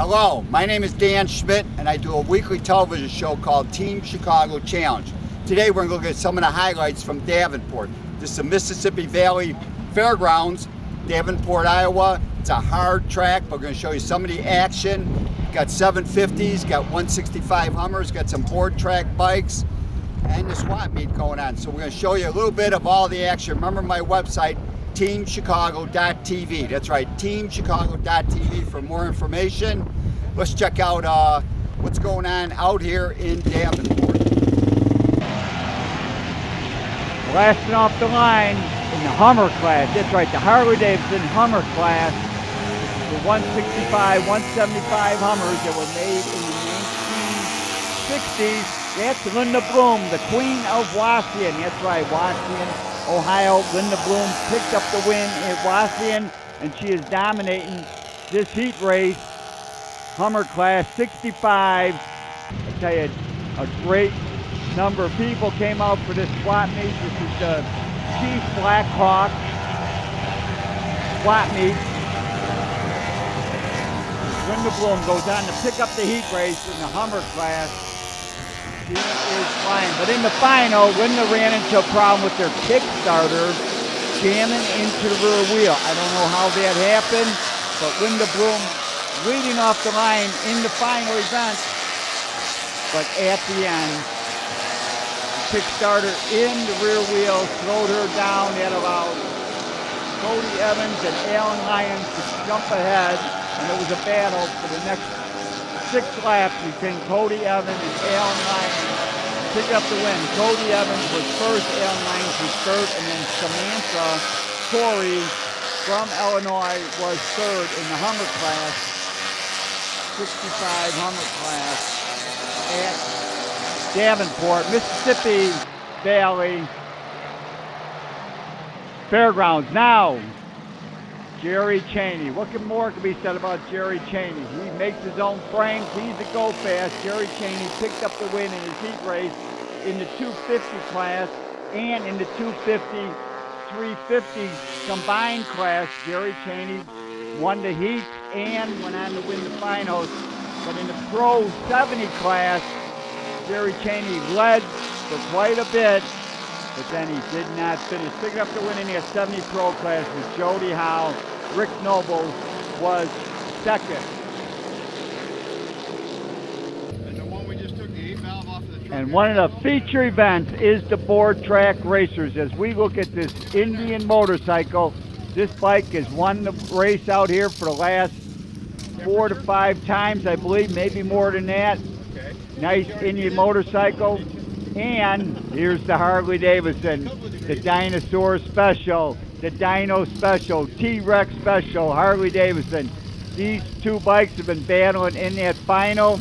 Hello, my name is Dan Schmitt, and I do a weekly television show called Team Chicago Challenge. Today we're going to look at some of the highlights from Davenport. This is the Mississippi Valley Fairgrounds, Davenport, Iowa. It's a hard track, but we're going to show you some of the action. Got 750s, got 165 Hummers, got some board track bikes, and the swap meet going on. So we're going to show you a little bit of all the action. Remember my website, teamchicago.tv. That's right, teamchicago.tv for more information. Let's check out what's going on out here in Davenport. Blasting off the line in the Hummer class. That's right, the Harley-Davidson Hummer class. The 165, 175 Hummers that were made in the 1960s. That's Linda Bloom, the Queen of Waukegan. That's right, Waukegan, Ohio. Linda Bloom picked up the win at Waukegan, and she is dominating this heat race. Hummer class 65. I tell you, a great number of people came out for this swap meet. This is the Chief Blackhawk swap meet. Linda Bloom goes on to pick up the heat race in the Hummer class. She is flying. But in the final, Linda ran into a problem with their Kickstarter jamming into the rear wheel. I don't know how that happened, but Linda Bloom leading off the line in the final event. But at the end, the Kickstarter in the rear wheel slowed her down. That allowed Cody Evans and Alan Lyons to jump ahead, and it was a battle for the next 6 laps between Cody Evans and Alan Lyons. Pick up the win. Cody Evans was first, Alan Lyons was third, and then Samantha Corey from Illinois was third in the Hummer class, 65 Hummer class at Davenport, Mississippi Valley Fairgrounds. Now, Jerry Cheney. What more can be said about Jerry Cheney? He makes his own frames. He's a go fast. Jerry Cheney picked up the win in his heat race in the 250 class and in the 250, 350 combined class. Jerry Cheney won the heat and went on to win the finals. But in the Pro 70 class, Jerry Cheney led for quite a bit, but then he did not finish. Picking up the win in the 70 Pro class with Jody Howe. Rick Noble was second. And the one we just took the 8-valve off of the truck. And one of the feature events is the board track racers. As we look at this Indian motorcycle, this bike has won the race out here for the last 4 to 5 times, I believe, maybe more than that. Okay. Nice Indian motorcycle. And here's the Harley Davidson, the Dinosaur Special, the Dino Special, T-Rex Special, Harley Davidson. These 2 bikes have been battling in that final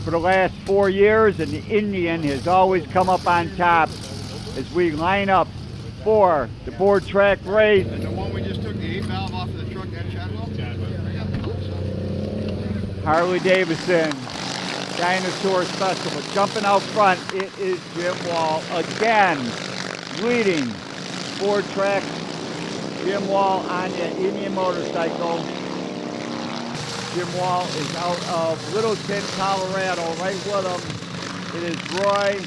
for the last 4 years, and the Indian has always come up on top as we line up for the board track race. And the one we just took the 8-valve off of the truck at Chadwell? Harley Davidson, Dinosaur Special. But jumping out front, it is Jim Wall again, leading board track. Jim Wall on the Indian motorcycle. Jim Wall is out of Littleton, Colorado, right with him. It is Roy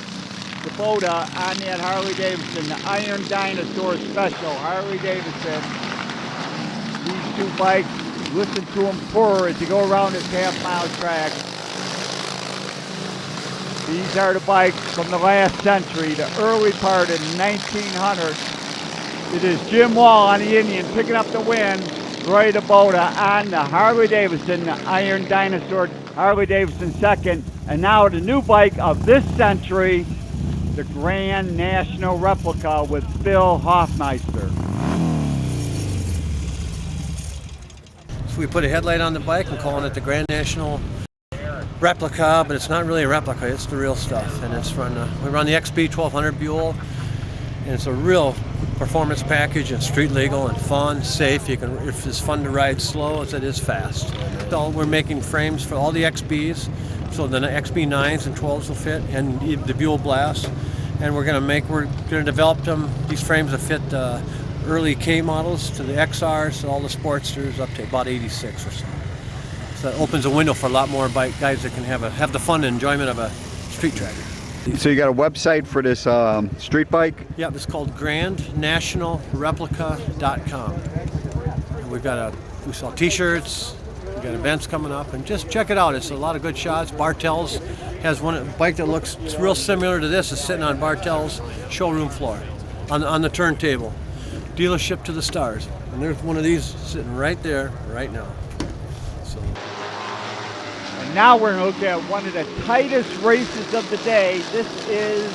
Kubota on that Harley Davidson, the Iron Dinosaur Special. Harley Davidson. These 2 bikes, listen to them purr as you go around this half-mile track. These are the bikes from the last century, the early part of the 1900s. It is Jim Wall on the Indian picking up the win. Roy Kubota on the Harley Davidson, the Iron Dinosaur. Harley Davidson second. And now the new bike of this century, the Grand National Replica with Bill Hoffmeister. So we put a headlight on the bike. We're calling it the Grand National Replica, but it's not really a replica. It's the real stuff. And it's we run the XB 1200 Buell, and it's a real performance package and street legal and fun, safe. If it's fun to ride slow as it is fast. We're making frames for all the XBs, so the XB9s and 12s will fit, and the Buell Blast. And we're going to develop these frames that fit early K models to the XRs, to all the Sportsters up to about 86 or so. So it opens a window for a lot more bike guys that can have the fun and enjoyment of a street track. So you got a website for this street bike? Yeah, it's called grandnationalreplica.com. And we sell t-shirts, we got events coming up, and just check it out. It's a lot of good shots. Bartell's has a bike that looks real similar to this. Is sitting on Bartell's showroom floor on the turntable. Dealership to the stars. And there's one of these sitting right there right now. So. And now we're going to look at one of the tightest races of the day. This is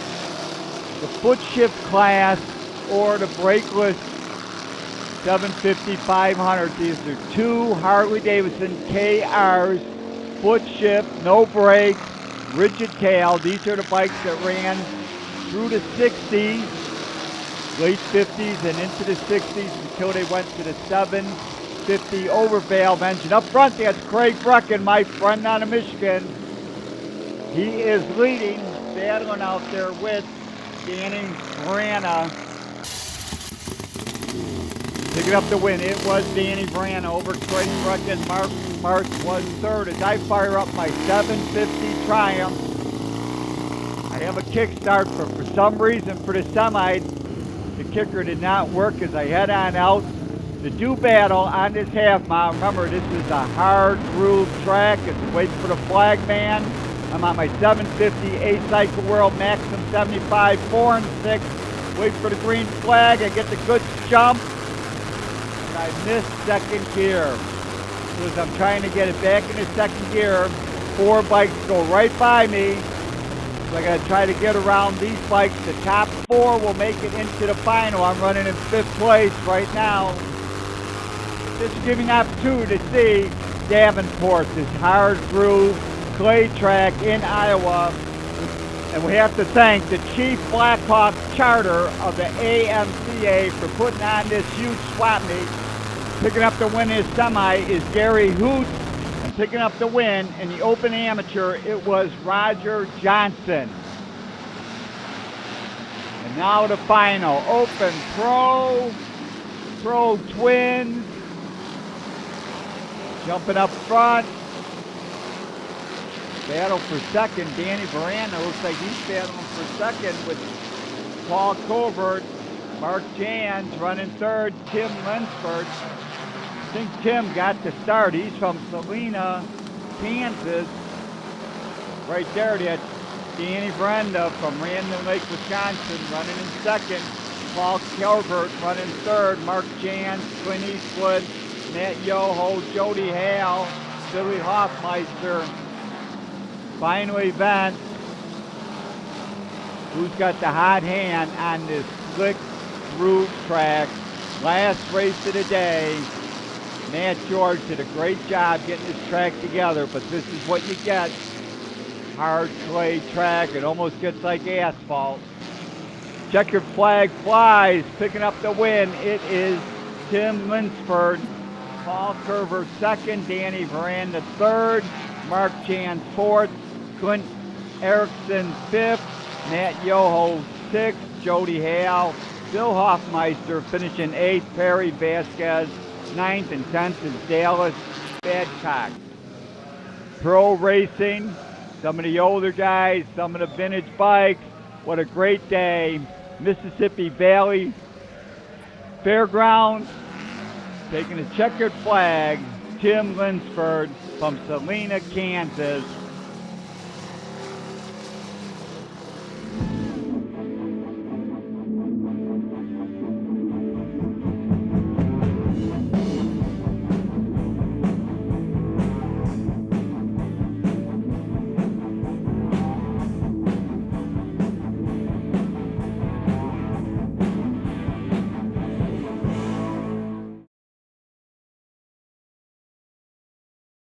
the foot shift class or the brakeless 750-500. These are two Harley-Davidson KRs, foot shift, no brakes, rigid tail. These are the bikes that ran through the 60s, late 50s and into the 60s until they went to the 750 overvalve engine. Up front, that's Craig Brecken, my friend out of Michigan. He is leading, battling out there with Danny Brana. Picking up the win, it was Danny Brana over Craig Brecken. Mark was third as I fire up my 750 Triumph. I have a kickstart, but for some reason for the semi, the kicker did not work as I head on out. The do battle on this half mile. Remember, this is a hard groove track. It's waiting for the flag man. I'm on my 750 8-cycle world maximum 75 4 and 6. Wait for the green flag. I get the good jump. And I missed second gear. So as I'm trying to get it back into second gear, 4 bikes go right by me. So I gotta try to get around these bikes. The top 4 will make it into the final. I'm running in 5th place right now. This is giving an opportunity to see Davenport, this hard groove clay track in Iowa. And we have to thank the Chief Blackhawk Charter of the AMCA for putting on this huge swap meet. Picking up the win in his semi is Gary Hoot. And picking up the win in the Open Amateur, it was Roger Johnson. And now the final, Open Pro Twins. Jumping up front. Battle for second. Danny Brana looks like he's battling for second with Paul Covert. Mark Jans running third. Tim Linsford. I think Tim got the start. He's from Salina, Kansas. Right there, that's Danny Brenda from Random Lake, Wisconsin, running in second. Paul Covert running third. Mark Jans, Clint Eastwood, Matt Yoho, Jody Hale, Billy Hoffmeister. Final event. Who's got the hot hand on this slick groove track? Last race of the day. Matt George did a great job getting this track together, but this is what you get. Hard clay track. It almost gets like asphalt. Checkered flag flies. Picking up the win. It is Tim Linsford. Paul Curver second, Danny Brana third, Mark Chan fourth, Clint Erickson fifth, Matt Yoho sixth, Jody Hale, Bill Hoffmeister finishing eighth, Perry Vasquez ninth, and 10th is Dallas Badcock. Pro racing, some of the older guys, some of the vintage bikes. What a great day. Mississippi Valley Fairgrounds. Taking a checkered flag, Tim Linsford from Salina, Kansas.